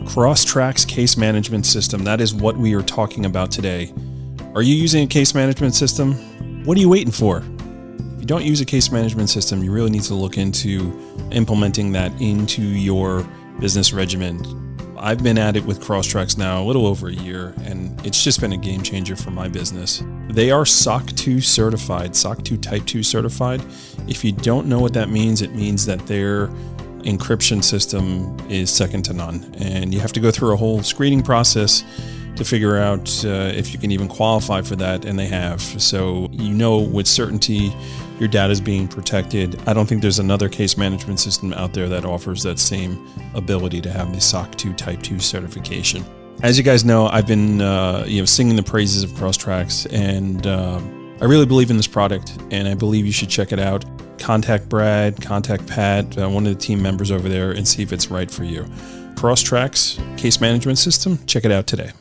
Crosstracks case management system. That is what we are talking about today. Are you using a case management system? What are you waiting for? If you don't use a case management system, you really need to look into implementing that into your business regimen. I've been at it with Crosstracks now a little over a year, and it's just been a game changer for my business. They are SOC 2 certified, SOC 2 Type 2 certified. If you don't know what that means, it means that their encryption system is second to none. And you have to go through a whole screening process to figure out if you can even qualify for that, and they have. So you know with certainty your data is being protected. I don't think there's another case management system out there that offers that same ability to have the SOC 2 Type 2 certification. As you guys know, I've been singing the praises of Crosstracks, and I really believe in this product, and I believe you should check it out. Contact Brad, contact Pat, one of the team members over there, and see if it's right for you. Crosstracks case management system, check it out today.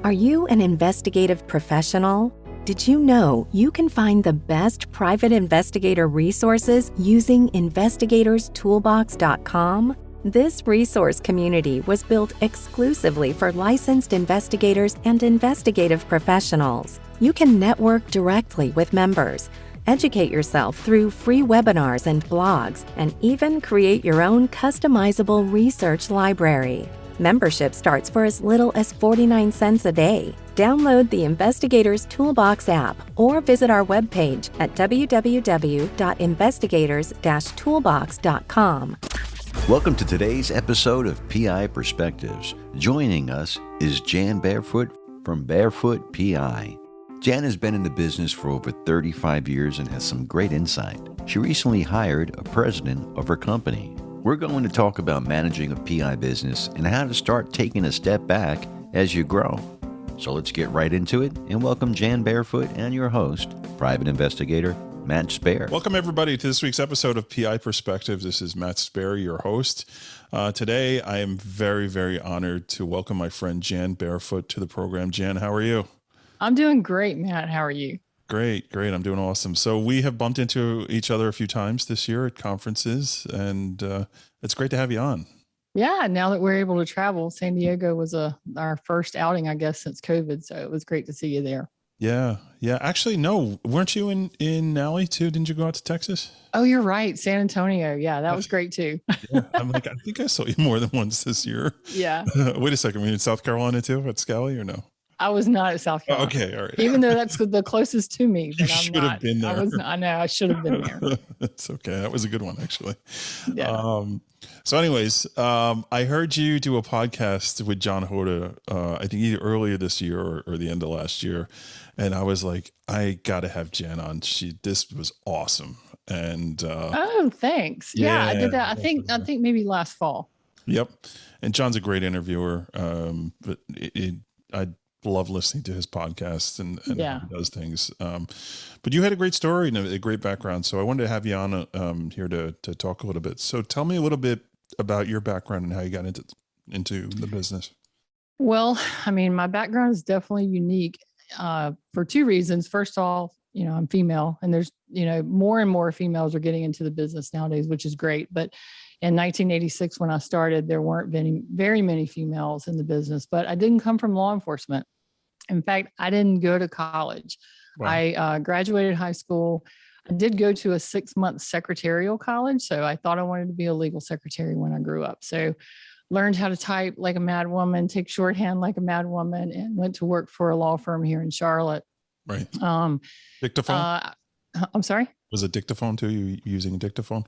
Are you an investigative professional? Did you know you can find the best private investigator resources using investigatorstoolbox.com? This resource community was built exclusively for licensed investigators and investigative professionals. You can network directly with members, educate yourself through free webinars and blogs, and even create your own customizable research library. Membership starts for as little as 49 cents a day. Download the Investigators Toolbox app or visit our webpage at www.investigators-toolbox.com. Welcome to today's episode of PI Perspectives. Joining us is Jan Barefoot from Barefoot PI. Jan has been in the business for over 35 years and has some great insight. She recently hired a president of her company. We're going to talk about managing a PI business and how to start taking a step back as you grow. So let's get right into it and welcome Jan Barefoot and your host, private investigator, Matt Spaier. Welcome everybody to this week's episode of PI Perspective. This is Matt Spaier, your host. Today, I am very, very honored to welcome my friend Jan Barefoot to the program. Jan, how are you? I'm doing great, Matt. How are you? Great. I'm doing awesome. So we have bumped into each other a few times this year at conferences, and it's great to have you on. Yeah, now that we're able to travel, San Diego was our first outing, I guess, since COVID. So it was great to see you there. Yeah. Actually, no, weren't you in Nally too? Didn't you go out to Texas? Oh, you're right. San Antonio. Yeah, that was great too. Yeah, I'm like, I think I saw you more than once this year. Yeah. Wait a second. Were you in South Carolina too at Scally or no? I was not at South Carolina. Okay, all right. Even though that's the closest to me, but You should have been there. I know I should have been there. It's okay. That was a good one, actually. Yeah. So anyways, I heard you do a podcast with John Hoda, I think either earlier this year or the end of last year. And I was like, I got to have Jan on. This was awesome. And oh, thanks. Yeah, I did that. I think maybe last fall. Yep. And John's a great interviewer. But I love listening to his podcast and how he does things. But you had a great story and a great background. So I wanted to have you on here to talk a little bit. So tell me a little bit about your background and how you got into the business. Well, I mean, my background is definitely unique for two reasons. First of all, I'm female, and there's, more and more females are getting into the business nowadays, which is great. But in 1986, when I started, there weren't very many females in the business, but I didn't come from law enforcement. In fact, I didn't go to college. Wow. I graduated high school. I did go to a 6-month secretarial college. So I thought I wanted to be a legal secretary when I grew up. So learned how to type like a mad woman, take shorthand like a mad woman, and went to work for a law firm here in Charlotte. Right. Dictaphone? I'm sorry? Was it dictaphone too? You using a dictaphone?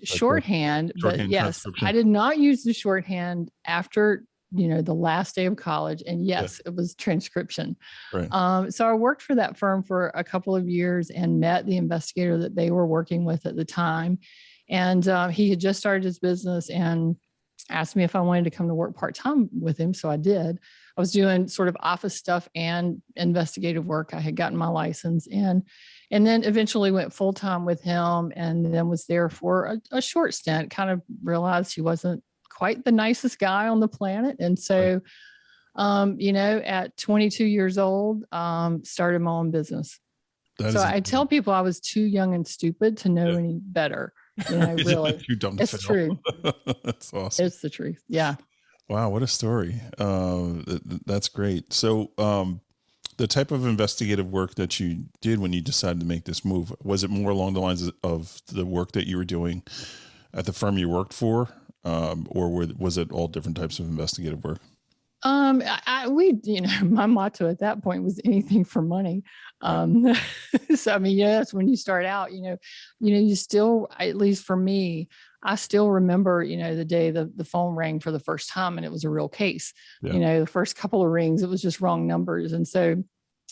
Shorthand, but yes, I did not use the shorthand after, the last day of college. And yes, it was transcription. Right. So I worked for that firm for a couple of years and met the investigator that they were working with at the time. And he had just started his business and asked me if I wanted to come to work part-time with him. So I did. I was doing sort of office stuff and investigative work. I had gotten my license and then eventually went full-time with him, and then was there for a short stint. Kind of realized he wasn't quite the nicest guy on the planet. And so, at 22 years old, started my own business. So I tell people I was too young and stupid to know any better. Really. Too dumb to it's fail. True. That's awesome. It's the truth. Yeah. Wow, what a story. That's great. So the type of investigative work that you did when you decided to make this move, was it more along the lines of the work that you were doing at the firm you worked for? Or was it all different types of investigative work? My motto at that point was anything for money. So, I mean, that's when you start out, you still, at least for me, I still remember, the day the phone rang for the first time and it was a real case. The first couple of rings, it was just wrong numbers. And so,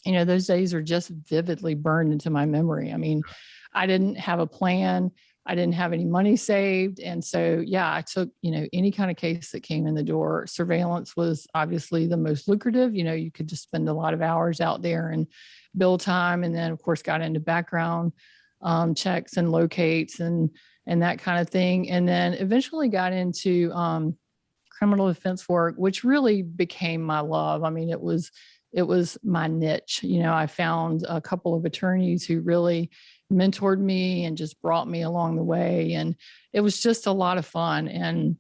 those days are just vividly burned into my memory. I mean, I didn't have a plan. I didn't have any money saved. And so, I took, any kind of case that came in the door. Surveillance was obviously the most lucrative. You could just spend a lot of hours out there and bill time. And then, of course, got into background checks and locates and that kind of thing. And then eventually got into criminal defense work, which really became my love. I mean, it was my niche. I found a couple of attorneys who really mentored me and just brought me along the way. And it was just a lot of fun. And,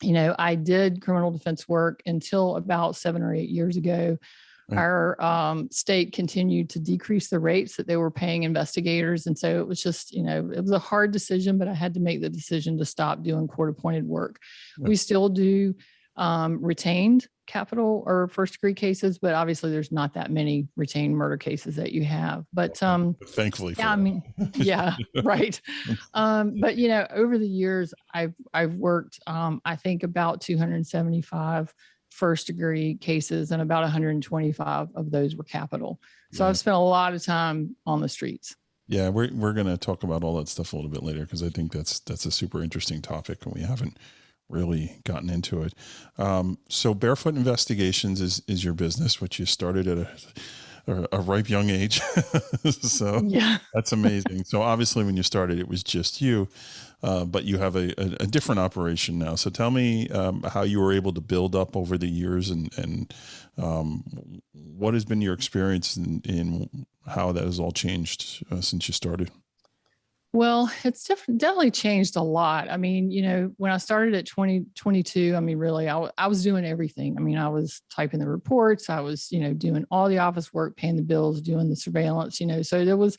I did criminal defense work until about 7 or 8 years ago. Right. Our state continued to decrease the rates that they were paying investigators. And so it was just, it was a hard decision, but I had to make the decision to stop doing court-appointed work. Right. We still do retained capital or first degree cases, but obviously there's not that many retained murder cases that you have. But thankfully, right. But over the years, I've worked, I think about 275 first degree cases, and about 125 of those were capital. So I've spent a lot of time on the streets. Yeah, we're going to talk about all that stuff a little bit later, because I think that's a super interesting topic, and we haven't really gotten into it. So Barefoot Investigations is your business, which you started at a ripe young age. So that's amazing. So obviously when you started, it was just you, but you have a different operation now. So tell me how you were able to build up over the years, and what has been your experience in how that has all changed since you started? Well, it's definitely changed a lot. I mean, when I started at 2022, I mean, really, I was doing everything. I mean, I was typing the reports. I was, doing all the office work, paying the bills, doing the surveillance, so there was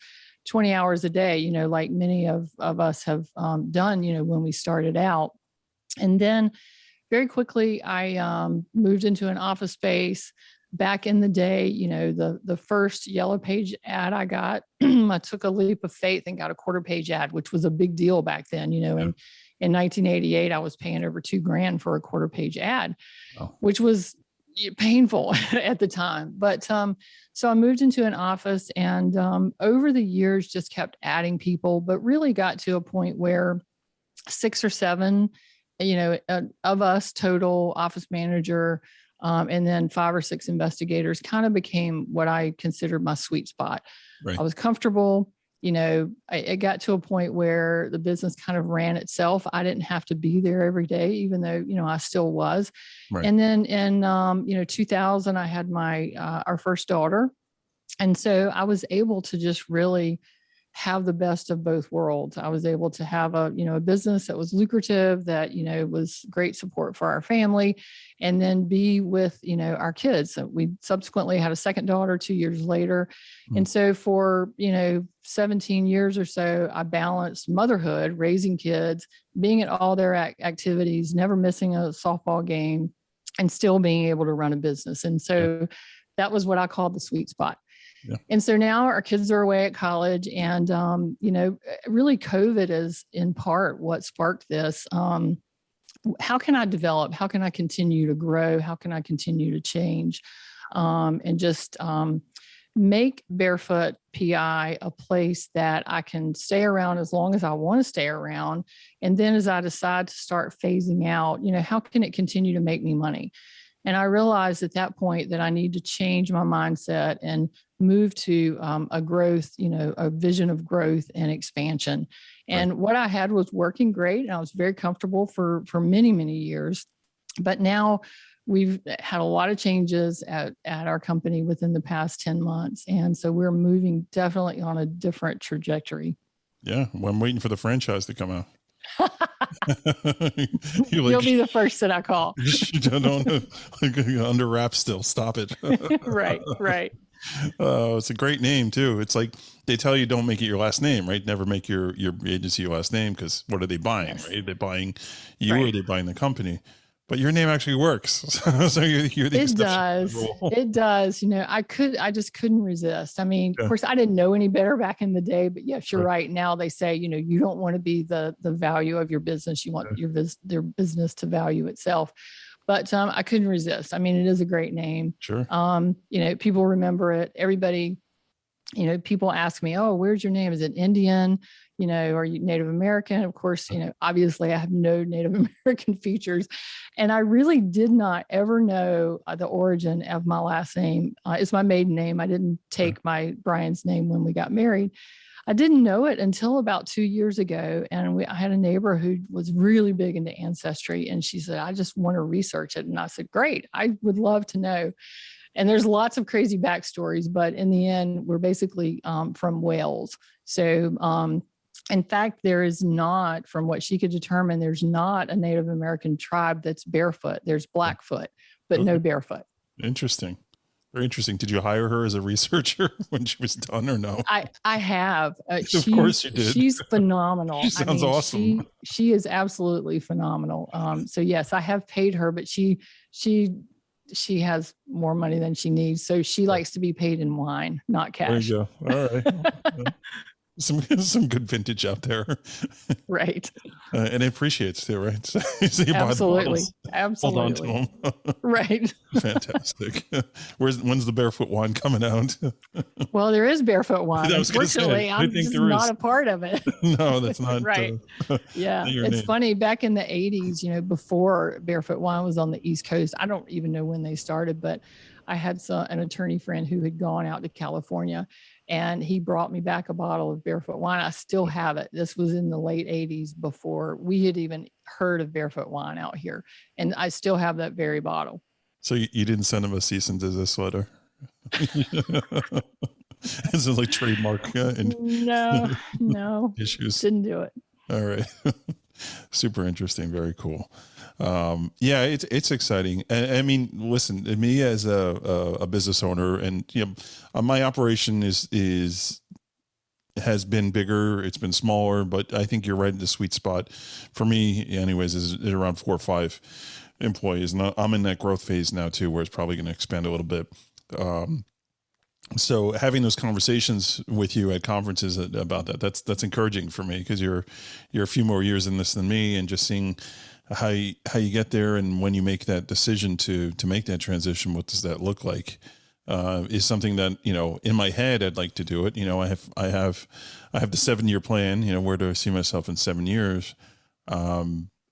20 hours a day, like many of us have done, when we started out. And then very quickly, I moved into an office space. Back in the day, the first yellow page ad I got, I took a leap of faith and got a quarter page ad, which was a big deal back then. In 1988, I was paying over $2,000 for a quarter page ad, which was painful at the time. But so I moved into an office, and over the years just kept adding people, but really got to a point where 6 or 7, of us total, office manager, and then 5 or 6 investigators, kind of became what I considered my sweet spot. Right. I was comfortable. It got to a point where the business kind of ran itself. I didn't have to be there every day, even though, I still was. Right. And then in, 2000, I had our first daughter. And so I was able to just really have the best of both worlds. I was able to have a business that was lucrative, that, was great support for our family, and then be with, our kids. So we subsequently had a second daughter 2 years later. Mm-hmm. And so for, 17 years or so, I balanced motherhood, raising kids, being at all their activities, never missing a softball game, and still being able to run a business. And so that was what I called the sweet spot. Yeah. And so now our kids are away at college, and, really COVID is in part what sparked this. How can I develop? How can I continue to grow? How can I continue to change? And just make Barefoot PI a place that I can stay around as long as I want to stay around. And then as I decide to start phasing out, how can it continue to make me money? And I realized at that point that I need to change my mindset and move to a growth, a vision of growth and expansion. And what I had was working great, and I was very comfortable for many, many years. But now we've had a lot of changes at our company within the past 10 months. And so we're moving definitely on a different trajectory. Yeah. Well, I'm waiting for the franchise to come out. You'll be the first that I call. Don't under wraps still. Stop it. Right. It's a great name too. It's like they tell you don't make it your last name, right? Never make your agency your last name, because what are they buying, yes. Right? They're buying you, right. Or they're buying the company. But your name actually works. So you're the It does. I just couldn't resist. I mean, Of course, I didn't know any better back in the day, but yes, you're right. Now they say, you don't want to be the value of your business. You want their business to value itself. But I couldn't resist. I mean, it is a great name. Sure. People remember it. Everybody, people ask me, oh, where's your name? Is it Indian? Are you Native American? Of course, obviously I have no Native American features. And I really did not ever know the origin of my last name. It's my maiden name. I didn't take my Brian's name when we got married. I didn't know it until about 2 years ago. And I had a neighbor who was really big into ancestry. And she said, I just want to research it. And I said, great, I would love to know. And there's lots of crazy backstories, but in the end, we're basically from Wales. So in fact, there is not, from what she could determine, there's not a Native American tribe that's barefoot. There's Blackfoot, but no barefoot. Interesting. Very interesting. Did you hire her as a researcher when she was done, or no? I have. Of course you did. She's phenomenal. She sounds awesome. She is absolutely phenomenal. So yes, I have paid her, but she has more money than she needs. So she likes to be paid in wine, not cash. There you go. All right. Some good vintage out there. Right. And it appreciates too, right? So absolutely. Hold on to them. Right. Fantastic. When's the Barefoot wine coming out? Well, there is Barefoot wine. Unfortunately, I'm just not a part of it. No, that's not. Right. Yeah. It's funny. Back in the 80s, before Barefoot wine was on the East Coast, I don't even know when they started, but I had an attorney friend who had gone out to California, and he brought me back a bottle of Barefoot wine. I still have it. This was in the late 80s, before we had even heard of Barefoot wine out here. And I still have that very bottle. So you didn't send him a cease and desist letter? Is it like trademark? No issues? Didn't do it. All right. Super interesting. Very cool. Yeah, it's exciting. I mean, listen, me as a business owner, and my operation has been bigger. It's been smaller, but I think you're right in the sweet spot for me. Anyways, is around 4 or 5 employees, and I'm in that growth phase now too, where it's probably going to expand a little bit. So having those conversations with you at conferences about that's encouraging for me, because you're a few more years in this than me, and just seeing how you get there, and when you make that decision to make that transition, what does that look like? Is something that, in my head, I'd like to do it. I have the 7-year plan, where do I see myself in 7 years?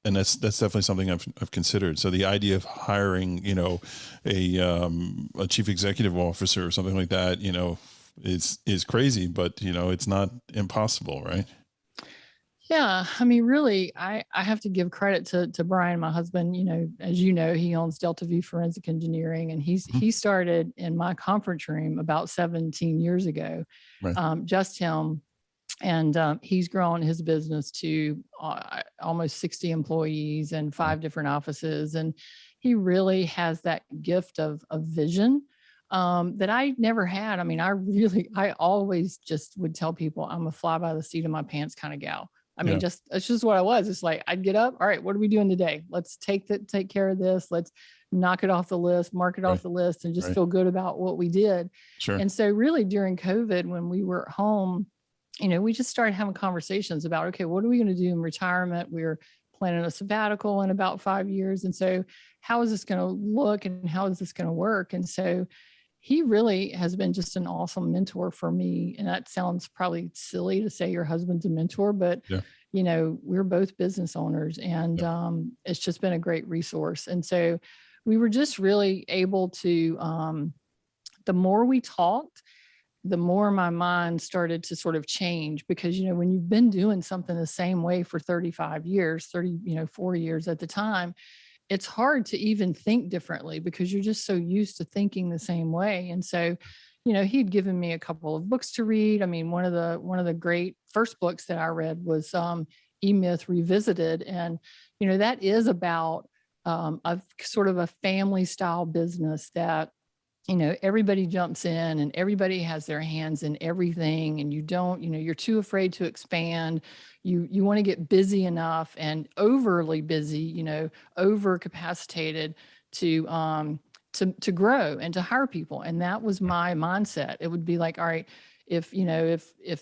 And that's definitely something I've considered. So the idea of hiring, a chief executive officer or something like that, is crazy, but it's not impossible, right? Yeah. I mean, really, I have to give credit to Brian, my husband. As you know, he owns Delta View Forensic Engineering, and he started in my conference room about 17 years ago, right. Just him. And he's grown his business to almost 60 employees and 5 different offices. And he really has that gift of vision that I never had. I mean, I always just would tell people I'm a fly by the seat of my pants kind of gal. I mean, it's just what I was. It's like, I'd get up. All right, what are we doing today? Let's take care of this. Let's knock it off the list, mark it off the list, and just feel good about what we did. Sure. And so really during COVID, when we were at home, we just started having conversations about, okay, what are we going to do in retirement? We're planning a sabbatical in about 5 years. And so how is this going to look, and how is this going to work? And so he really has been just an awesome mentor for me. And that sounds probably silly to say your husband's a mentor, but we're both business owners, and it's just been a great resource. And so we were just really able to, the more we talked, the more my mind started to sort of change, because, when you've been doing something the same way for 35 years, 4 years at the time, it's hard to even think differently, because you're just so used to thinking the same way. And so, he'd given me a couple of books to read. I mean, one of the great first books that I read was E-Myth Revisited. And, that is about a sort of a family style business that, everybody jumps in and everybody has their hands in everything, and you don't, you're too afraid to expand. You want to get busy enough and overly busy, over capacitated to grow and to hire people. And that was my mindset. It would be like, all right, if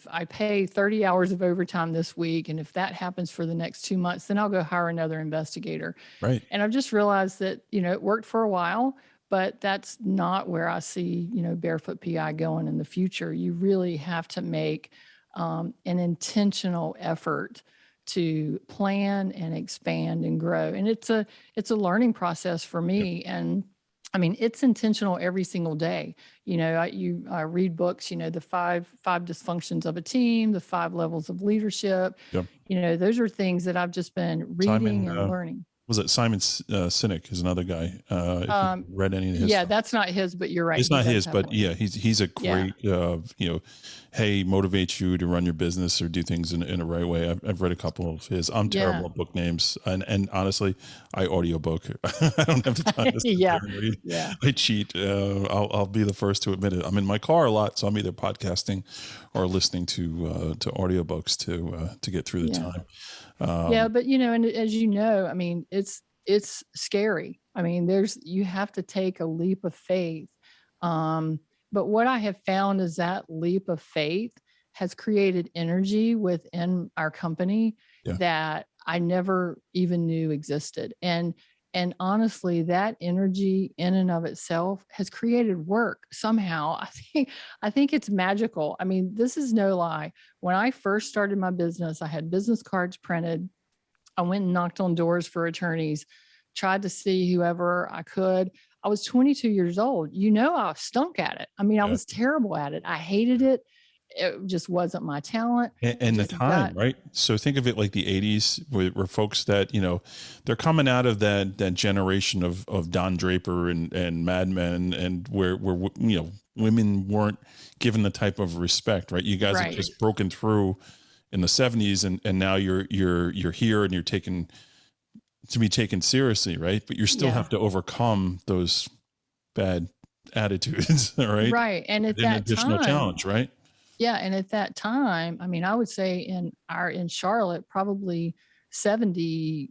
I pay 30 hours of overtime this week, and if that happens for the next 2 months, then I'll go hire another investigator. Right. And I've just realized that, it worked for a while, but that's not where I see, Barefoot PI going in the future. You really have to make an intentional effort to plan and expand and grow. And it's a learning process for me. And I mean, it's intentional every single day. I read books, the five dysfunctions of a team, the 5 levels of leadership. Yep. Those are things that I've just been reading and learning. Was it Simon Sinek is another guy? If you read any of his stuff. That's not his, but you're right. It's not his, but yeah, he's a great, hey, motivates you to run your business or do things in a right way. I've read a couple of his. I'm terrible at book names. And honestly, I audiobook. I don't have the time to sit there and read. Yeah. I cheat. I'll be the first to admit it. I'm in my car a lot, so I'm either podcasting or listening to audiobooks to get through the time. But and as I mean, it's scary. I mean, you have to take a leap of faith. But what I have found is that leap of faith has created energy within our company that I never even knew existed. And honestly, that energy in and of itself has created work somehow. I think it's magical. I mean, this is no lie. When I first started my business, I had business cards printed. I went and knocked on doors for attorneys, tried to see whoever I could. I was 22 years old. I stunk at it. I mean, I was terrible at it. I hated it. It just wasn't my talent. And the time, right? So think of it like the 80s where folks that, they're coming out of that generation of Don Draper and Mad Men, and where women weren't given the type of respect, right? You guys have just broken through in the 70s, and now you're here and you're to be taken seriously, right? But you still have to overcome those bad attitudes, right? Right. And at that additional challenge, right? Yeah. And at that time, I mean, I would say in Charlotte, probably 75%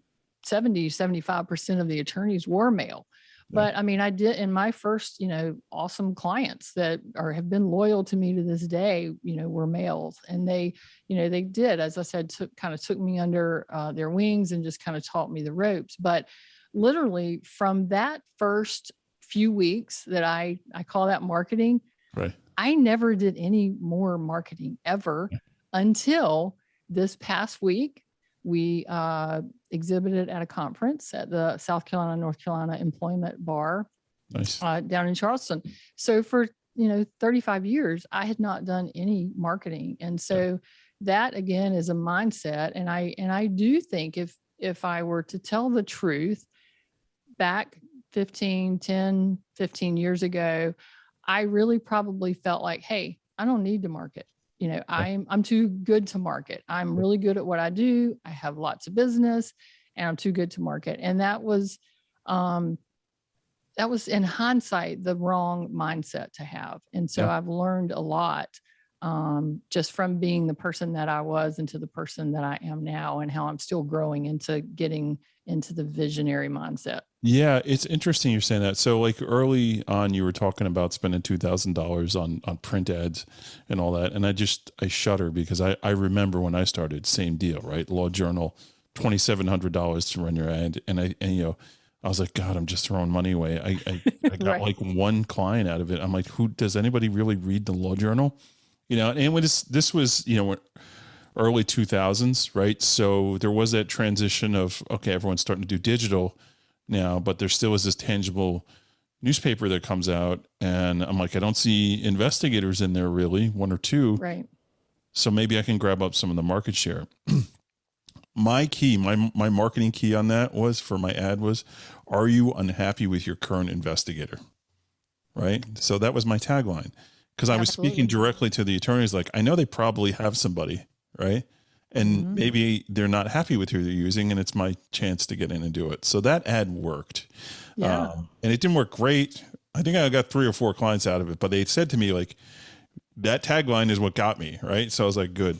of the attorneys were male. But I mean, I did in my first, awesome clients that have been loyal to me to this day, were males. And they did, as I said, took me under their wings and just kind of taught me the ropes. But literally from that first few weeks that I call that marketing, right. I never did any more marketing ever until this past week. We exhibited at a conference at the South Carolina, North Carolina Employment Bar down in Charleston. So for, 35 years, I had not done any marketing. And so that again is a mindset. And I do think if I were to tell the truth, back 10, 15 years ago, I really probably felt like, hey, I don't need to market. I'm too good to market. I'm really good at what I do. I have lots of business and I'm too good to market. And that was in hindsight, the wrong mindset to have. And so I've learned a lot just from being the person that I was into the person that I am now, and how I'm still growing into getting into the visionary mindset. Yeah, it's interesting you're saying that. So like early on, you were talking about spending $2,000 on print ads and all that. And I shudder because I remember when I started, same deal, right? Law Journal, $2,700 to run your ad. And I was like, God, I'm just throwing money away. I got like one client out of it. I'm like, does anybody really read the Law Journal? And when this was, early 2000s, right? So there was that transition of, okay, everyone's starting to do digital now, but there still is this tangible newspaper that comes out. And I'm like, I don't see investigators in there really, one or two. Right. So maybe I can grab up some of the market share. My key, my marketing key on that was for my ad was, are you unhappy with your current investigator? Right. So that was my tagline, because I was speaking directly to the attorneys. Like, I know they probably have somebody, right? and maybe they're not happy with who they're using, and it's my chance to get in and do it. So that ad worked. Yeah. And it didn't work great. I think I got 3 or 4 clients out of it, but they said to me, like, that tagline is what got me, right? So I was like, good.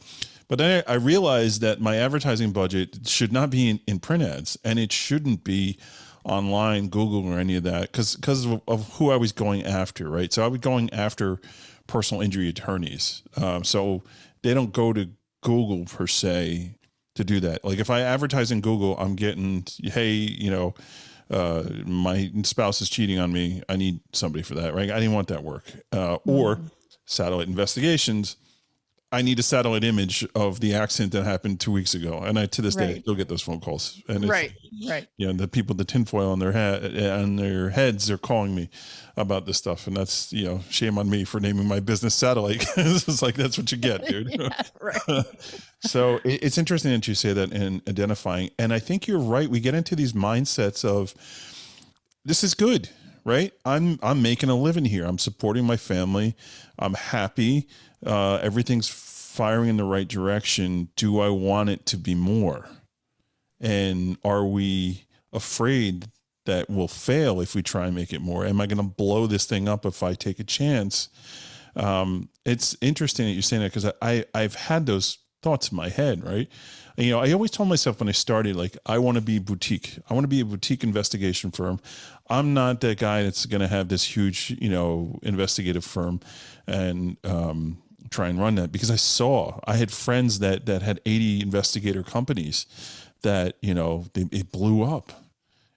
But then I realized that my advertising budget should not be in print ads, and it shouldn't be online, Google, or any of that, because of who I was going after, right? So I was going after personal injury attorneys. So they don't go to Google per se to do that. Like if I advertise in Google, I'm getting, hey, my spouse is cheating on me. I need somebody for that, right? I didn't want that work. Or satellite investigations. I need a satellite image of the accident that happened 2 weeks ago. And to this day, I still get those phone calls. And right. The people, the tinfoil on their heads, they're calling me about this stuff. And that's, shame on me for naming my business Satellite. It's like, that's what you get, dude. Yeah, right. So it's interesting that you say that in identifying. And I think you're right. We get into these mindsets of, this is good, right? I'm making a living here. I'm supporting my family. I'm happy. Everything's firing in the right direction. Do I want it to be more? And are we afraid that we'll fail if we try and make it more? Am I going to blow this thing up if I take a chance? It's interesting that you're saying that, because I've had those thoughts in my head, right? And, I always told myself when I started, like, I want to be boutique. I want to be a boutique investigation firm. I'm not that guy that's going to have this huge, investigative firm and try and run that, because I had friends that had 80 investigator companies that, it blew up.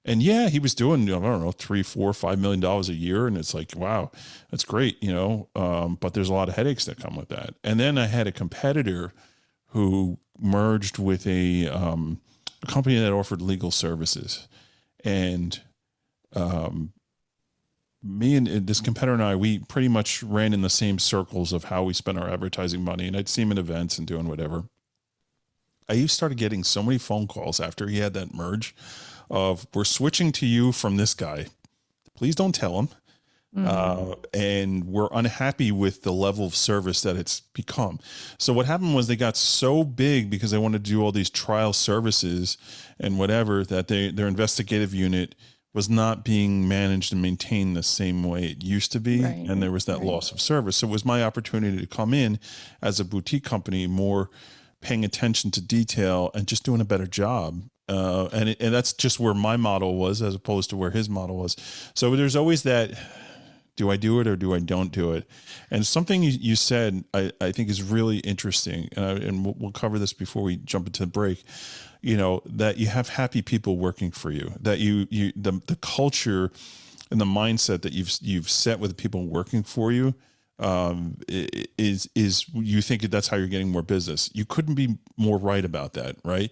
And yeah, he was doing, I don't know, $3, $4, $5 million a year. And it's like, wow, that's great. But there's a lot of headaches that come with that. And then I had a competitor who merged with a company that offered legal services. And me and this competitor and I, we pretty much ran in the same circles of how we spent our advertising money. And I'd see him at events and doing whatever. I started getting so many phone calls after he had that merge of, we're switching to you from this guy. Please don't tell him. And we're unhappy with the level of service that it's become. So what happened was they got so big because they wanted to do all these trial services and whatever, that their investigative unit was not being managed and maintained the same way it used to be. Right. And there was that loss of service. So it was my opportunity to come in as a boutique company, more paying attention to detail and just doing a better job. And that's just where my model was, as opposed to where his model was. So there's always that, do I do it or do I don't do it? And something you said, I think is really interesting. And we'll cover this before we jump into the break, that you have happy people working for you, that the culture and the mindset that you've set with the people working for you, is you think that's how you're getting more business. You couldn't be more right about that, right?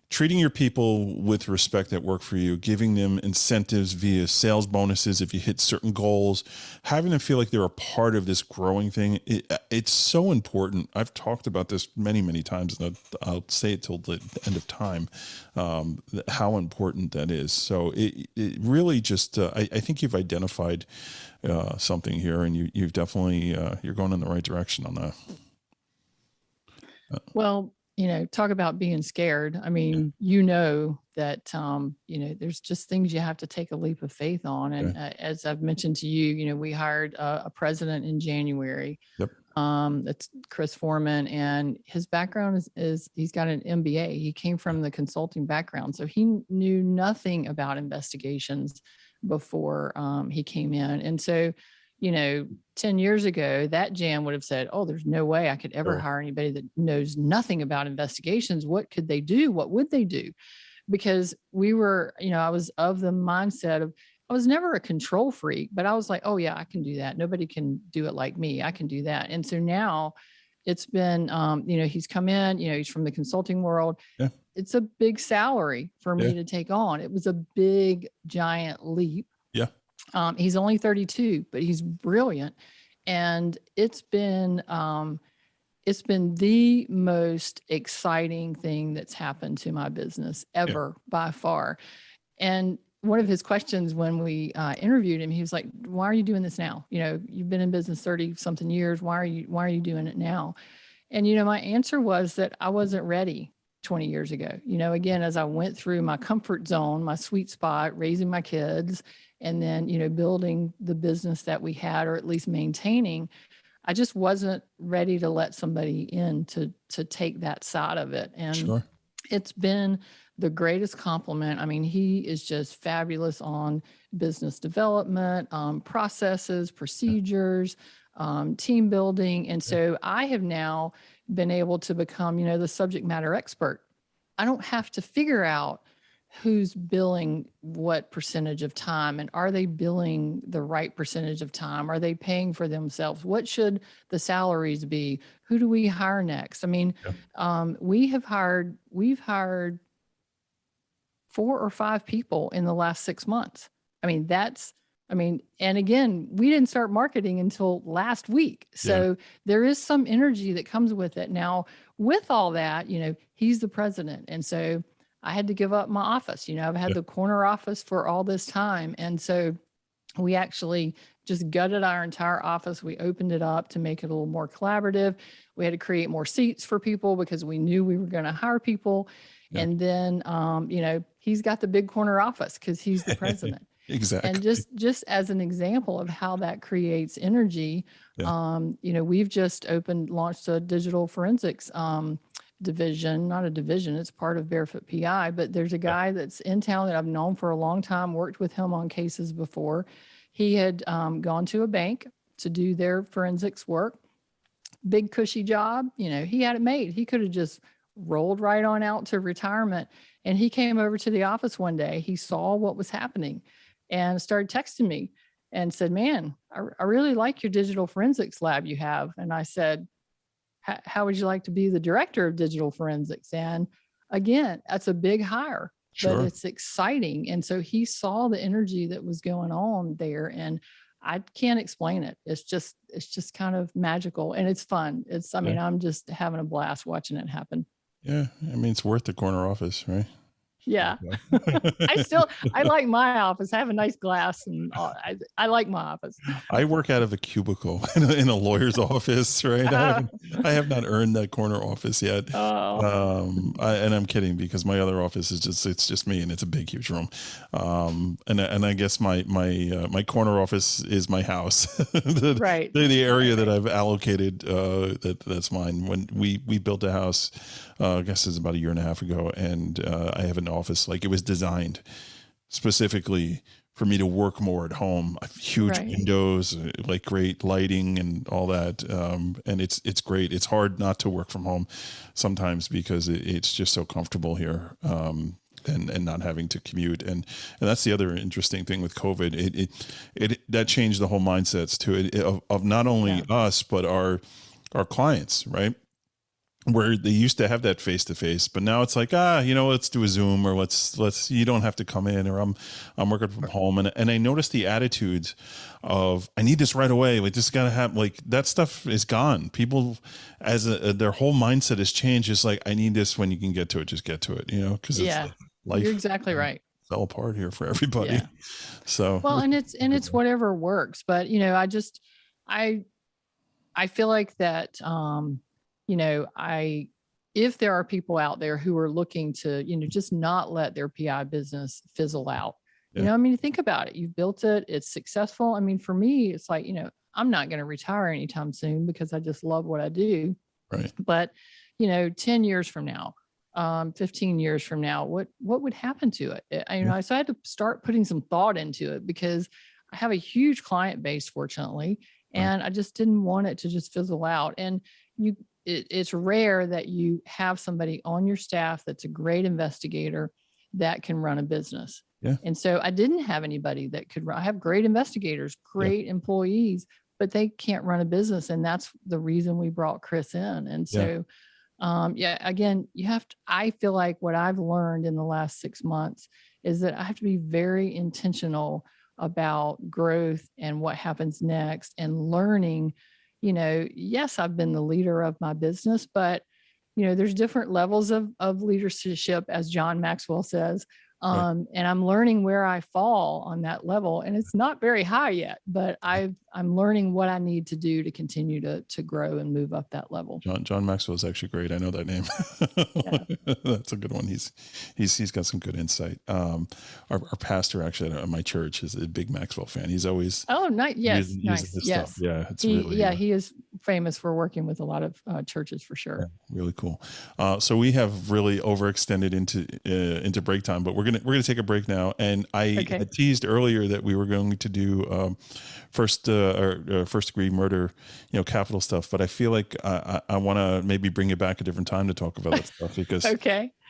Treating your people with respect that work for you, giving them incentives via sales bonuses if you hit certain goals, having them feel like they're a part of this growing thing. It's so important. I've talked about this many, many times, and I'll say it till the end of time, how important that is. So it really just, I think you've identified something here, and you've definitely, you're going in the right direction on that. Well, talk about being scared. I mean, that, there's just things you have to take a leap of faith on. And as I've mentioned to you, we hired a president in January. Yep. That's Chris Foreman, and his background is he's got an MBA. He came from the consulting background. So he knew nothing about investigations before he came in. And so, 10 years ago, that Jan would have said, oh, there's no way I could ever hire anybody that knows nothing about investigations. What could they do? What would they do? Because we were, I was of the mindset of, I was never a control freak, but I was like, oh yeah, I can do that. Nobody can do it like me. I can do that. And so now it's been, he's come in, he's from the consulting world. Yeah. It's a big salary for me to take on. It was a big, giant leap. Yeah. He's only 32, but he's brilliant. And it's been the most exciting thing that's happened to my business ever by far. And one of his questions when we interviewed him, he was like, why are you doing this now? You've been in business 30 something years. Why are you doing it now? And, my answer was that I wasn't ready 20 years ago. Again, as I went through my comfort zone, my sweet spot, raising my kids, and then, building the business that we had, or at least maintaining, I just wasn't ready to let somebody in to take that side of it. And Sure. It's been the greatest compliment. I mean, he is just fabulous on business development, processes, procedures, team building. And so I have now been able to become, the subject matter expert. I don't have to figure out who's billing what percentage of time, and are they billing the right percentage of time? Are they paying for themselves? What should the salaries be? Who do we hire next? I mean, we've hired 4 or 5 people in the last 6 months. And again, we didn't start marketing until last week. So there is some energy that comes with it. Now, with all that, he's the president. And so I had to give up my office. I've had the corner office for all this time. And so we actually just gutted our entire office. We opened it up to make it a little more collaborative. We had to create more seats for people because we knew we were going to hire people. Yeah. And then, he's got the big corner office because he's the president. Exactly. And just as an example of how that creates energy, we've just launched a digital forensics division, not a division, it's part of Barefoot PI, but there's a guy that's in town that I've known for a long time, worked with him on cases before. He had gone to a bank to do their forensics work, big cushy job. He had it made. He could have just rolled right on out to retirement. And he came over to the office one day. He saw what was happening and started texting me and said, man, I really like your digital forensics lab you have. And I said, how would you like to be the director of digital forensics? And again, that's a big hire, but it's exciting. And so he saw the energy that was going on there, and I can't explain it. It's just kind of magical, and it's fun. I'm just having a blast watching it happen. Yeah. It's worth the corner office, right? Yeah. I like my office. I have a nice glass, and I like my office. I work out of a cubicle in a lawyer's office, right? I have not earned that corner office yet. And I'm kidding, because my other office is it's just me, and it's a big, huge room. And I guess my corner office is my house, the area that I've allocated, that's mine. When we built a house, I guess it's about 1.5 years ago, and I have an office, like, it was designed specifically for me to work more at home. Huge windows, like great lighting and all that. And it's great. It's hard not to work from home sometimes because it's just so comfortable here. And not having to commute. And that's the other interesting thing with COVID. It that changed the whole mindsets too, of not only us, but our clients, right? Where they used to have that face-to-face, but now it's like, let's do a Zoom, or let's, you don't have to come in, or I'm working from home. And I noticed the attitudes of, I need this right away. Like, this gotta happen. Like, that stuff is gone. People, as their whole mindset has changed. It's like, I need this when you can get to it, just get to it, because it's life. You're exactly right. Fell apart here for everybody. Yeah. So, well, and it's whatever works. But, I feel like that, if there are people out there who are looking to, just not let their PI business fizzle out, think about it. You've built it. It's successful. For me, it's like, I'm not going to retire anytime soon because I just love what I do. Right. But, 10 years from now, 15 years from now, what would happen to it? So I had to start putting some thought into it, because I have a huge client base, fortunately, and I just didn't want it to just fizzle out. And it's rare that you have somebody on your staff that's a great investigator that can run a business. Yeah. And so I didn't have anybody that could run. I have great investigators, great employees, but they can't run a business. And that's the reason we brought Chris in. And so, again, I feel like what I've learned in the last 6 months is that I have to be very intentional about growth and what happens next, and learning. Yes, I've been the leader of my business, but, there's different levels of leadership, as John Maxwell says. And I'm learning where I fall on that level, and it's not very high yet, but I'm learning what I need to do to continue to grow and move up that level. John Maxwell is actually great. I know that name. Yeah. That's a good one. He's got some good insight. Our pastor actually at my church is a big Maxwell fan. He's always nice. Yes, nice. Yes, stuff. Yeah, it's he is famous for working with a lot of churches for sure. Yeah, really cool. So we have really overextended into break time, but we're gonna take a break now. And I teased earlier that we were going to do first degree murder, capital stuff. But I feel like I want to maybe bring it back a different time to talk about that stuff because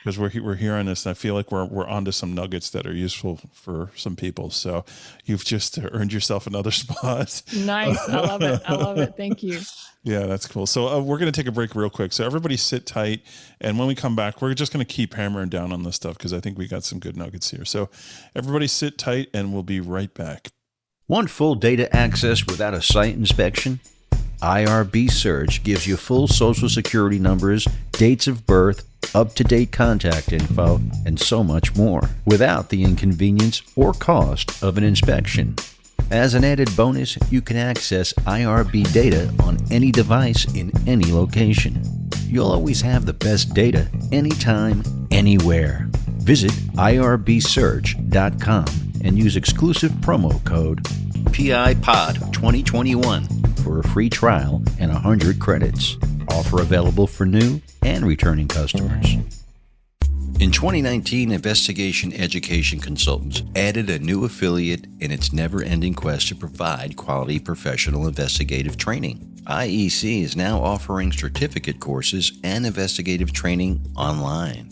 because we're here on this, and I feel like we're onto some nuggets that are useful for some people. So you've just earned yourself another spot. Nice, I love it. Thank you. Yeah, that's cool. So we're going to take a break real quick. So everybody sit tight. And when we come back, we're just going to keep hammering down on this stuff because I think we got some good nuggets here. So everybody sit tight and we'll be right back. Want full data access without a site inspection? IRB Search gives you full Social Security numbers, dates of birth, up-to-date contact info, and so much more without the inconvenience or cost of an inspection. As an added bonus, you can access IRB data on any device in any location. You'll always have the best data anytime, anywhere. Visit irbsearch.com and use exclusive promo code PIPOD2021 for a free trial and 100 credits. Offer available for new and returning customers. In 2019, Investigation Education Consultants added a new affiliate in its never-ending quest to provide quality professional investigative training. IEC is now offering certificate courses and investigative training online.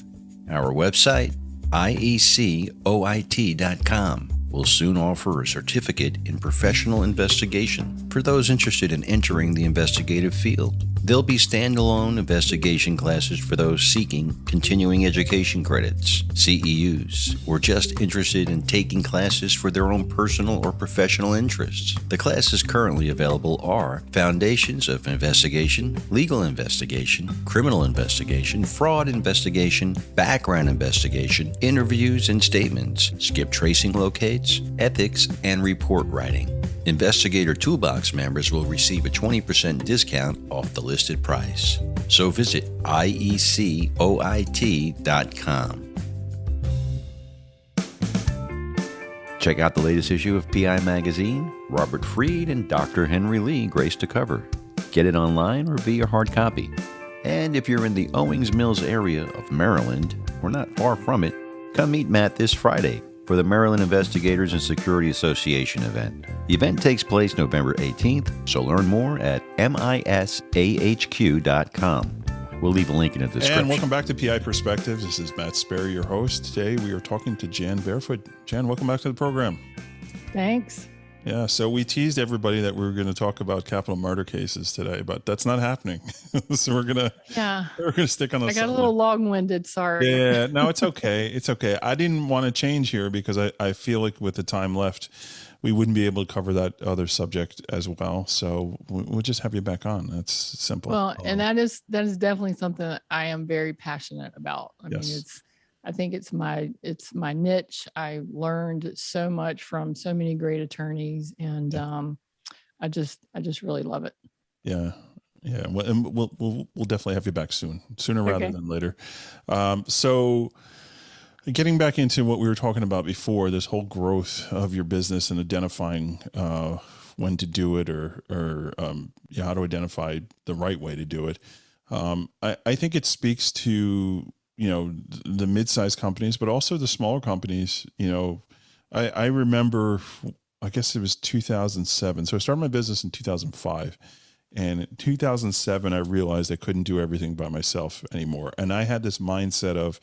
Our website, IECOIT.com, will soon offer a certificate in professional investigation for those interested in entering the investigative field. There'll be standalone investigation classes for those seeking continuing education credits, CEUs, or just interested in taking classes for their own personal or professional interests. The classes currently available are Foundations of Investigation, Legal Investigation, Criminal Investigation, Fraud Investigation, Background Investigation, Interviews and Statements, Skip Tracing Locates, Ethics, and Report Writing. Investigator Toolbox members will receive a 20% discount off the listed price. So visit IECOIT.com. Check out the latest issue of PI Magazine. Robert Freed and Dr. Henry Lee grace to cover. Get it online or via hard copy. And if you're in the Owings Mills area of Maryland, or not far from it, come meet Matt this Friday for the Maryland Investigators and Security Association event. The event takes place November 18th, so learn more at misahq.com. We'll leave a link in the description. And welcome back to PI Perspectives. This is Matt Spaier, your host. Today we are talking to Jan Barefoot. Jan, welcome back to the program. Thanks. Yeah, so we teased everybody that we were going to talk about capital murder cases today, but that's not happening. So we're gonna stick on the. I got a little long-winded. Sorry. Yeah, no, it's okay. It's okay. I didn't want to change here because I feel like with the time left, we wouldn't be able to cover that other subject as well. So we'll just have you back on. That's simple. Well, and that is definitely something that I am very passionate about. I mean, I think it's my niche. I learned so much from so many great attorneys, and I just really love it. Yeah. Yeah. Well, and we'll definitely have you back sooner rather than later. So getting back into what we were talking about before, this whole growth of your business and identifying when to do it or how to identify the right way to do it. I think it speaks to the mid-sized companies, but also the smaller companies. I remember, I guess it was 2007. So I started my business in 2005. And in 2007, I realized I couldn't do everything by myself anymore. And I had this mindset of,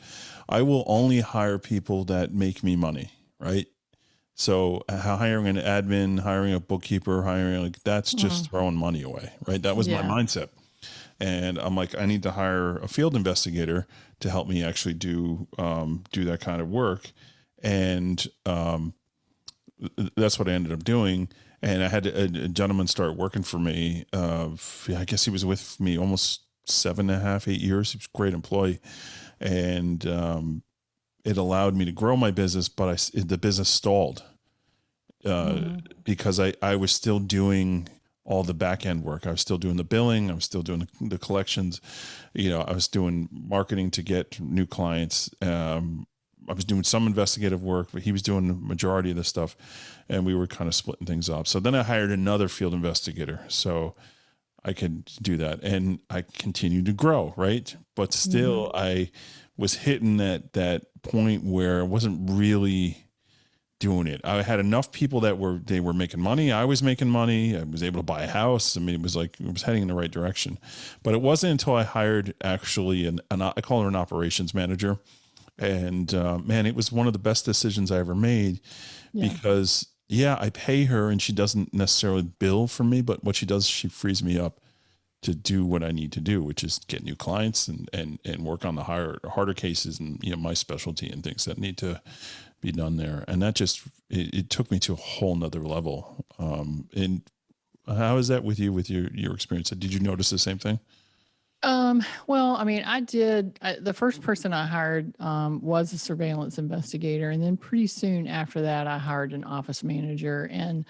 I will only hire people that make me money, right? So hiring an admin, hiring a bookkeeper, that's just throwing money away, right? That was my mindset. And I'm like, I need to hire a field investigator to help me actually do that kind of work. And that's what I ended up doing. And I had a gentleman start working for me. I guess he was with me almost 7.5, 8 years. He was a great employee. And it allowed me to grow my business, but the business stalled because I was still doing all the back end work. I was still doing the billing. I was still doing the collections. I was doing marketing to get new clients. I was doing some investigative work, but he was doing the majority of the stuff, and we were kind of splitting things up. So then I hired another field investigator so I could do that, and I continued to grow, right? But still, I was hitting that point where I wasn't really doing it. I had enough people that were making money. I was making money. I was able to buy a house. I mean, it was heading in the right direction. But it wasn't until I hired actually I call her an operations manager. And man, it was one of the best decisions I ever made because I pay her and she doesn't necessarily bill for me, but what she does, she frees me up to do what I need to do, which is get new clients and work on the harder cases and, my specialty and things that need to be done there. And that just, it took me to a whole nother level. And how is that with you, with your experience? Did you notice the same thing? Well, I mean, I did, the first person I hired, was a surveillance investigator. And then pretty soon after that, I hired an office manager, and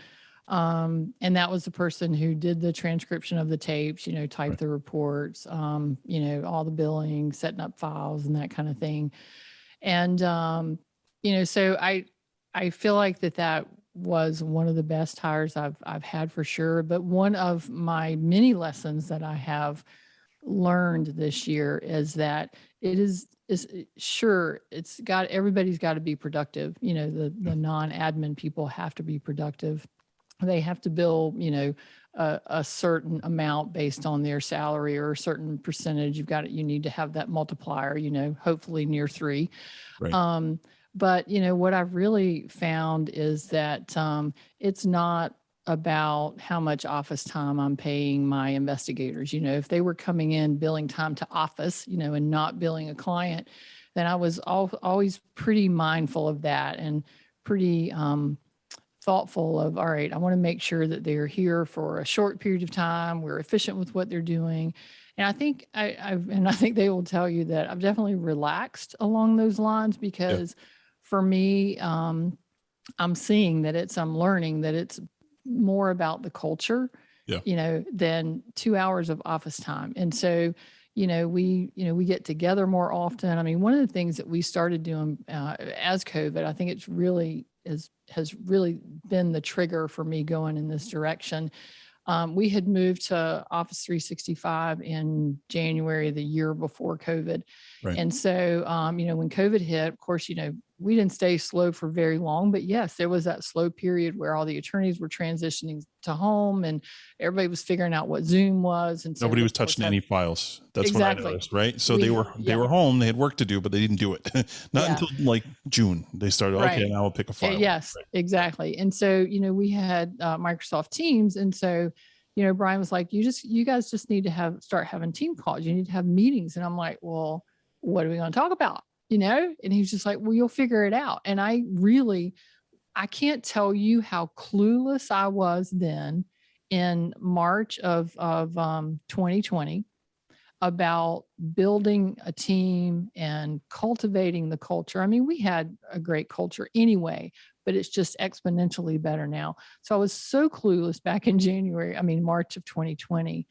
that was the person who did the transcription of the tapes, typed the reports, all the billing, setting up files and that kind of thing. And, so I feel like that was one of the best hires I've had for sure. But one of my many lessons that I have learned this year is that everybody's got to be productive. The non-admin people have to be productive. They have to bill, a certain amount based on their salary or a certain percentage. You need to have that multiplier, hopefully near 3. Right. But what I've really found is that it's not about how much office time I'm paying my investigators. If they were coming in billing time to office, and not billing a client, then I was always pretty mindful of that and pretty thoughtful of, all right, I want to make sure that they're here for a short period of time. We're efficient with what they're doing. And I think I think they will tell you that I've definitely relaxed along those lines because for me, I'm seeing that I'm learning that it's more about the culture, than 2 hours of office time. And so, we get together more often. I mean, one of the things that we started doing as COVID, I think it's really has really been the trigger for me going in this direction. We had moved to Office 365 in January, the year before COVID. Right. And so, when COVID hit, of course, we didn't stay slow for very long, but yes, there was that slow period where all the attorneys were transitioning to home and everybody was figuring out what Zoom was. And so nobody was touching any files. That's exactly what I noticed, right? So they were home, they had work to do, but they didn't do it. Not until like June, they started, okay, now I'll pick a file. Yes, right. Exactly. And so, we had Microsoft Teams. And so, Brian was like, you guys just need to start having team calls. You need to have meetings. And I'm like, well, what are we going to talk about? And he's just like, well, you'll figure it out. And I can't tell you how clueless I was then in March of 2020 about building a team and cultivating the culture. I mean, we had a great culture anyway, but it's just exponentially better now. So I was so clueless back in March of 2020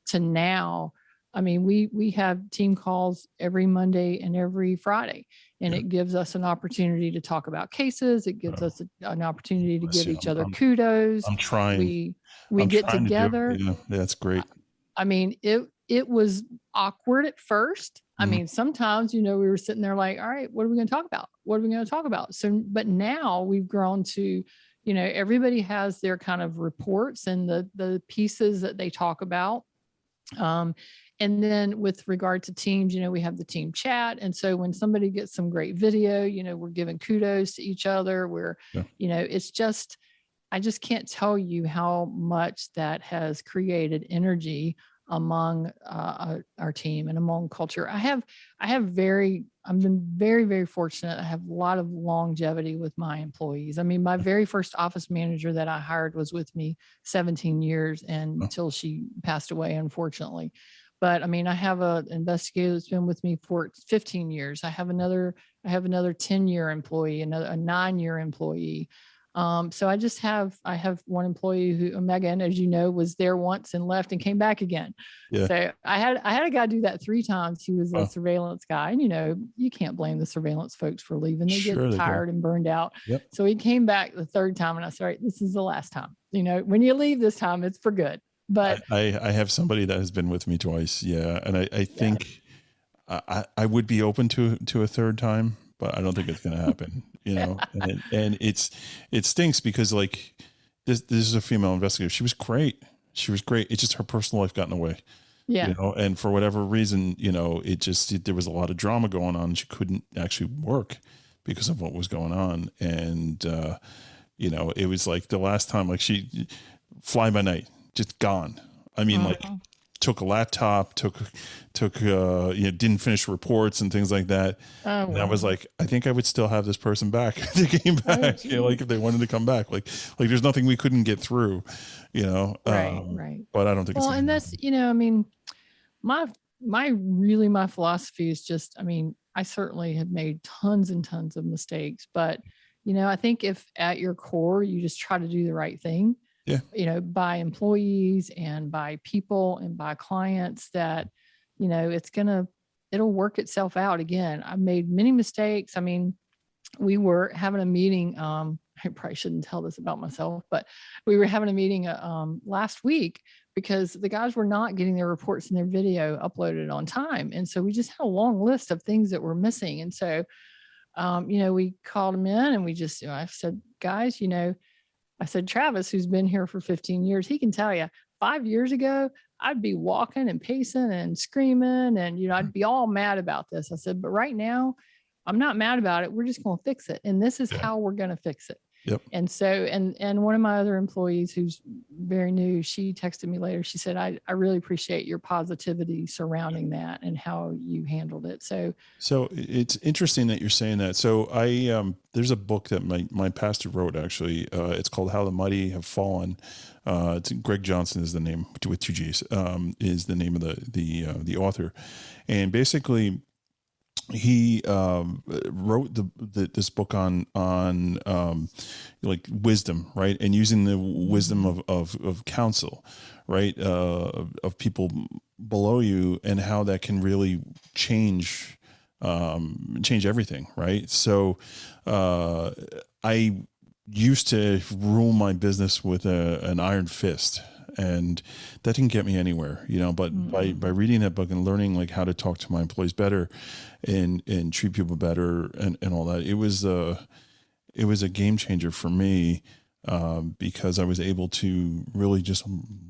to now. I mean, we have team calls every Monday and every Friday, and it gives us an opportunity to talk about cases. It gives us an opportunity to give each other kudos. I'm trying. We get together. That's great. I mean, it was awkward at first. I mean, sometimes, we were sitting there like, all right, what are we going to talk about? What are we going to talk about? So, but now we've grown to, everybody has their kind of reports and the pieces that they talk about. And then with regard to teams, we have the team chat. And so when somebody gets some great video, we're giving kudos to each other. It's just, I just can't tell you how much that has created energy among our team and among culture. I've been very, very fortunate. I have a lot of longevity with my employees. I mean, my very first office manager that I hired was with me 17 years and until she passed away, unfortunately. But I mean, I have an investigator that's been with me for 15 years. I have another 10-year employee, a 9-year employee. So I have one employee who, Megan, as you know, was there once and left and came back again. Yeah. So I had a guy do that 3 times. He was a surveillance guy, and you can't blame the surveillance folks for leaving. They get tired and burned out. Yep. So he came back the 3rd time, and I said, all right, this is the last time. When you leave this time, it's for good. But I have somebody that has been with me twice. Yeah. And I think I would be open to a 3rd time, but I don't think it's going to happen, and it stinks because like this is a female investigator. She was great. It's just her personal life got in the way. Yeah. And for whatever reason, there was a lot of drama going on. She couldn't actually work because of what was going on. And, it was like the last time, like she fly by night, just gone. I mean, like took a laptop, didn't finish reports and things like that. Oh, and I was like, I think I would still have this person back if they came back, like if they wanted to come back, like there's nothing we couldn't get through, right. But I don't think well, and that's, I mean, my philosophy is just, I mean, I certainly have made tons and tons of mistakes, but, I think if at your core, you just try to do the right thing, by employees and by people and by clients, that, it'll work itself out. Again, I've made many mistakes. I mean, we were having a meeting. I probably shouldn't tell this about myself, but we were having a meeting last week because the guys were not getting their reports and their video uploaded on time. And so we just had a long list of things that were missing. And so, we called them in and we just, I said, guys, I said, Travis, who's been here for 15 years, he can tell you 5 years ago, I'd be walking and pacing and screaming and, I'd be all mad about this. I said, but right now I'm not mad about it. We're just going to fix it. And this is how we're going to fix it. Yep. And so, and one of my other employees who's very new, she texted me later. She said, I really appreciate your positivity surrounding that and how you handled it. So it's interesting that you're saying that. So there's a book that my pastor wrote, actually. It's called How the Mighty Have Fallen. It's Greg Johnson is the name, with 2 G's, is the name of the author. And basically, he wrote this book on like wisdom, right, and using the wisdom of counsel, right, of people below you, and how that can really change everything, right? So I used to rule my business with an iron fist. And that didn't get me anywhere, but by reading that book and learning like how to talk to my employees better and treat people better and all that, it was a game changer for me, because I was able to really just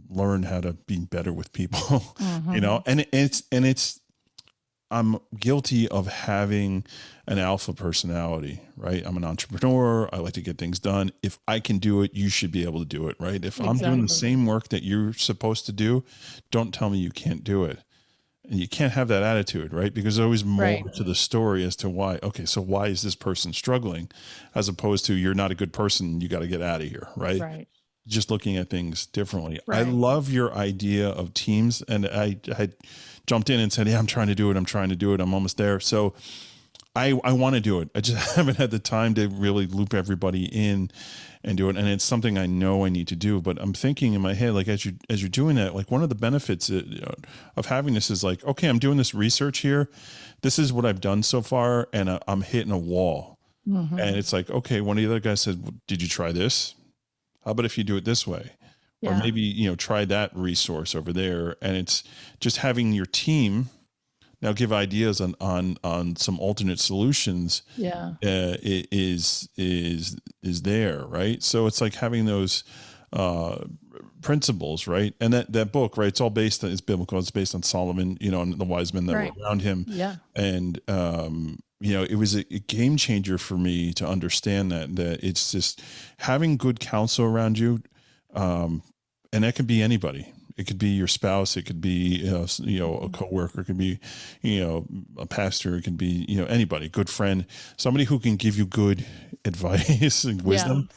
learn how to be better with people, and it's I'm guilty of having an alpha personality, right? I'm an entrepreneur. I like to get things done. If I can do it, you should be able to do it, right? If I'm doing the same work that you're supposed to do, don't tell me you can't do it. And you can't have that attitude, right? Because there's always more to the story as to why. Okay, so why is this person struggling, as opposed to you're not a good person, you got to get out of here, right? Right. Just looking at things differently. Right. I love your idea of teams, and I jumped in and said, "Yeah, I'm trying to do it. I'm almost there." So I want to do it. I just haven't had the time to really loop everybody in and do it. And it's something I know I need to do, but I'm thinking in my head, like, as you're doing that, like one of the benefits of having this is like, okay, I'm doing this research here. This is what I've done so far. And I'm hitting a wall. Mm-hmm. And it's like, okay, one of the other guys said, well, did you try this? How about if you do it this way? Yeah. Or maybe, try that resource over there. And it's just having your team now give ideas on some alternate solutions. Yeah, is there, right? So it's like having those principles, right? And that book, right? It's all it's biblical. It's based on Solomon, and the wise men that were around him. Yeah, and it was a game changer for me to understand that it's just having good counsel around you, and that could be anybody. It could be your spouse. It could be, a coworker. It could be, a pastor. It could be, anybody, good friend, somebody who can give you good advice and wisdom.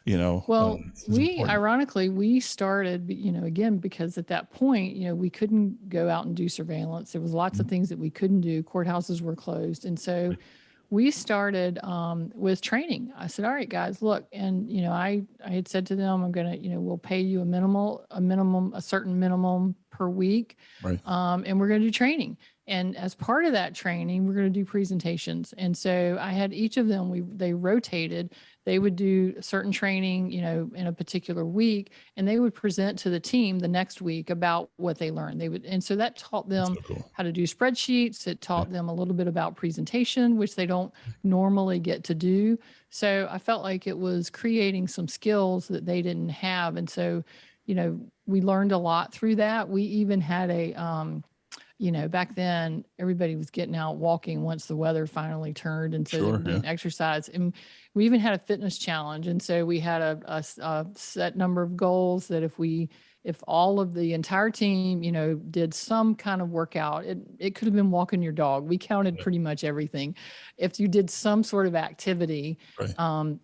Well, important. ironically, we started, again, because at that point, we couldn't go out and do surveillance. There was lots of things that we couldn't do. Courthouses were closed. And so we started with training. I said, all right, guys, look. And, I had said to them, I'm going to, we'll pay you a certain minimum per week. Right. And we're going to do training. And as part of that training, we're going to do presentations. And so I had each of them, they rotated. They would do certain training, in a particular week, and they would present to the team the next week about what they learned. And so that taught them how to do spreadsheets. It taught them a little bit about presentation, which they don't normally get to do. So I felt like it was creating some skills that they didn't have. And so, we learned a lot through that. We even had back then everybody was getting out walking once the weather finally turned. And so they were doing exercise. And we even had a fitness challenge. And so we had a set number of goals that if all of the entire team, did some kind of workout, it could have been walking your dog. We counted pretty much everything. If you did some sort of activity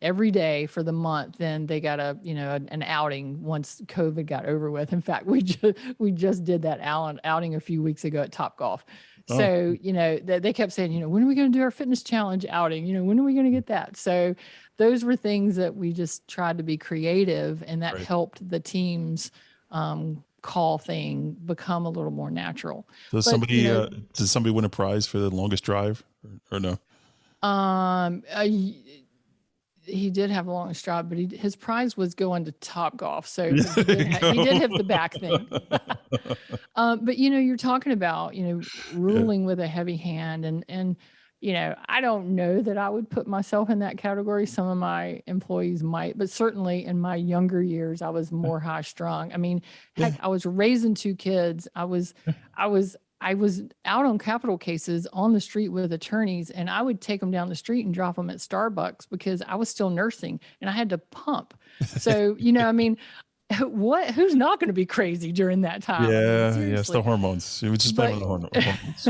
every day for the month, then they got an outing once COVID got over with. In fact, we just did that outing a few weeks ago at Topgolf. So, they kept saying, when are we going to do our fitness challenge outing? When are we going to get that? So those were things that we just tried to be creative, and that helped the team's call thing become a little more natural. Does somebody win a prize for the longest drive or no? He did have the longest drive, but his prize was going to Topgolf. So he did have the back thing. But you're talking about, ruling with a heavy hand, and I don't know that I would put myself in that category. Some of my employees might, but certainly in my younger years, I was more high strung. I mean, heck, I was raising two kids. I was out on capital cases on the street with attorneys, and I would take them down the street and drop them at Starbucks because I was still nursing and I had to pump. So, who's not going to be crazy during that time? It's the hormones. It was just the hormones.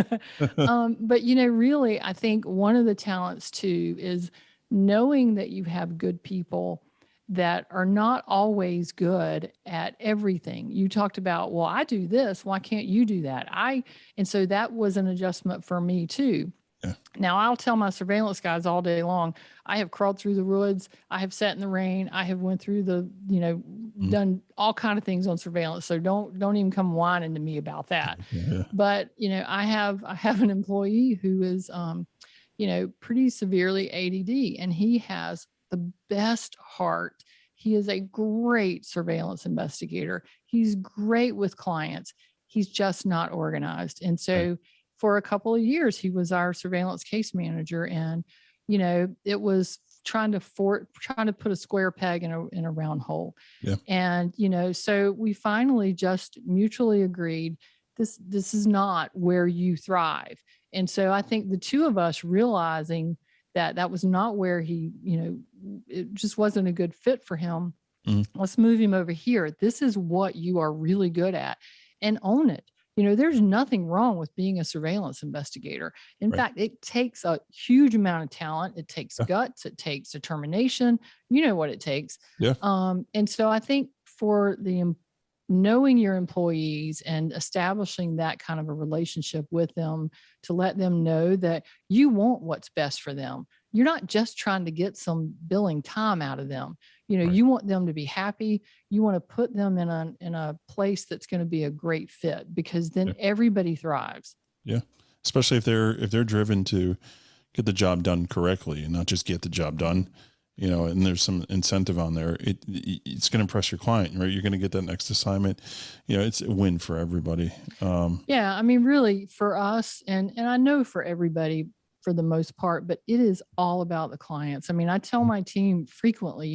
But really, I think one of the talents too is knowing that you have good people that are not always good at everything. You talked about, well, I do this. Why can't you do that? And so that was an adjustment for me too. Yeah. Now I'll tell my surveillance guys all day long, I have crawled through the woods. I have sat in the rain. I have went through done all kind of things on surveillance. So don't even come whining to me about that. Yeah. But, I have an employee who is, pretty severely ADD, and he has the best heart. He is a great surveillance investigator. He's great with clients. He's just not organized. And so for a couple of years, he was our surveillance case manager. And, it was trying to put a square peg in a round hole. Yeah. And, so we finally just mutually agreed, this is not where you thrive. And so I think the two of us realizing that was not where he, it just wasn't a good fit for him. Let's move him over here. This is what you are really good at, and own it. There's nothing wrong with being a surveillance investigator. In fact, it takes a huge amount of talent. It takes guts. It takes determination. You know what it takes. Yeah. And so I think for knowing your employees and establishing that kind of a relationship with them to let them know that you want what's best for them. You're not just trying to get some billing time out of them. You want them to be happy. You want to put them in a place that's going to be a great fit, because then everybody thrives. Yeah. Especially if they're driven to get the job done correctly and not just get the job done, and there's some incentive on there. It's going to impress your client, right? You're going to get that next assignment. It's a win for everybody. Yeah. I mean, really for us, and I know for everybody for the most part, but it is all about the clients. I mean, I tell my team frequently,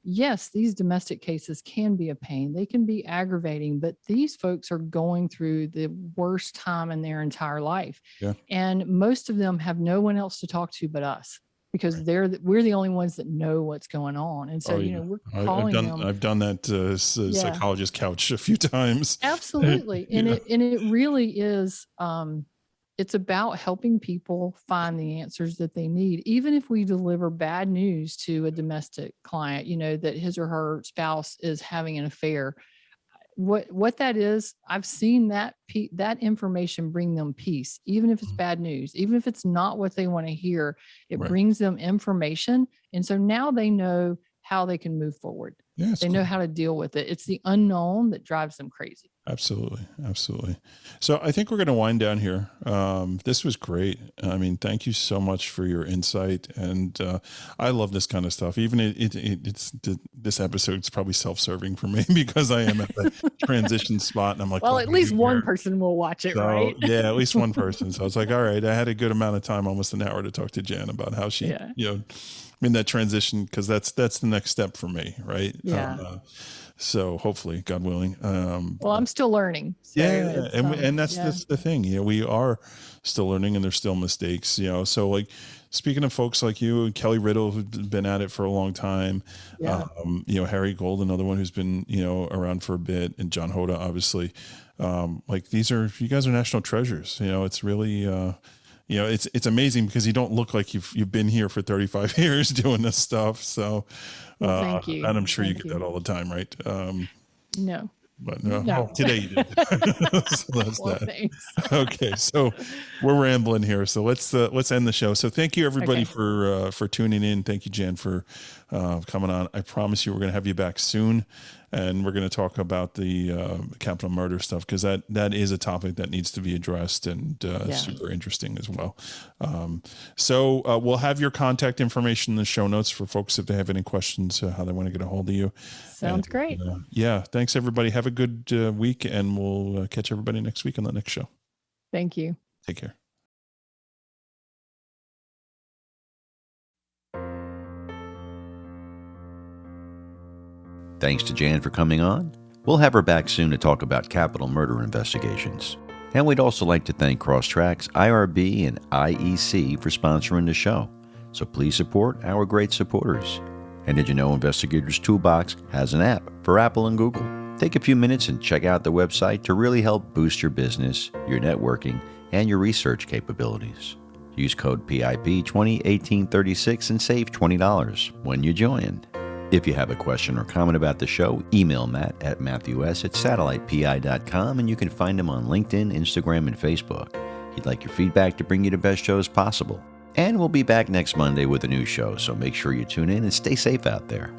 yes, these domestic cases can be a pain. They can be aggravating, but these folks are going through the worst time in their entire life. Yeah. And most of them have no one else to talk to but us, because we're the only ones that know what's going on. And so, we're calling them. I've done that psychologist couch a few times. Absolutely. And it really is, it's about helping people find the answers that they need. Even if we deliver bad news to a domestic client, that his or her spouse is having an affair, what that is, I've seen that information bring them peace, even if it's bad news, even if it's not what they want to hear, it brings them information. And so now they know how they can move forward. They know how to deal with it. It's the unknown that drives them crazy. Absolutely. Absolutely. So I think we're going to wind down here. This was great. I mean, thank you so much for your insight. And I love this kind of stuff. Even this episode's probably self-serving for me because I am at the transition spot. And I'm like, well, at least one person will watch it, right? Yeah, at least one person. So I was like, all right, I had a good amount of time, almost an hour, to talk to Jan about how she, in that transition, because that's the next step for me, right? Yeah. So hopefully, God willing. Well, I'm still learning. So and that's the thing. We are still learning, and there's still mistakes. So like, speaking of folks like you and Kelly Riddle, who've been at it for a long time. Harry Gold, another one who's been around for a bit, and John Hoda, obviously. Like, you guys are national treasures. It's really. It's amazing because you don't look like you've been here for 35 years doing this stuff. So, thank you. And I'm sure you get that all the time, right? No. But no. Today you did. So that's that. Thanks. Okay, so we're rambling here. So let's end the show. So thank you everybody for tuning in. Thank you, Jan, for coming on. I promise you we're going to have you back soon. And we're going to talk about the capital murder stuff, because that is a topic that needs to be addressed, and super interesting as well. So we'll have your contact information in the show notes for folks if they have any questions, how they want to get a hold of you. Sounds great. Thanks everybody. Have a good week, and we'll catch everybody next week on the next show. Thank you. Take care. Thanks to Jan for coming on. We'll have her back soon to talk about capital murder investigations. And we'd also like to thank Crosstracks, IRB, and IEC for sponsoring the show. So please support our great supporters. And did you know Investigators Toolbox has an app for Apple and Google? Take a few minutes and check out the website to really help boost your business, your networking, and your research capabilities. Use code PIP201836 and save $20 when you join. If you have a question or comment about the show, email Matt at matthews@satellitepi.com, and you can find him on LinkedIn, Instagram, and Facebook. He'd like your feedback to bring you the best shows possible. And we'll be back next Monday with a new show, so make sure you tune in and stay safe out there.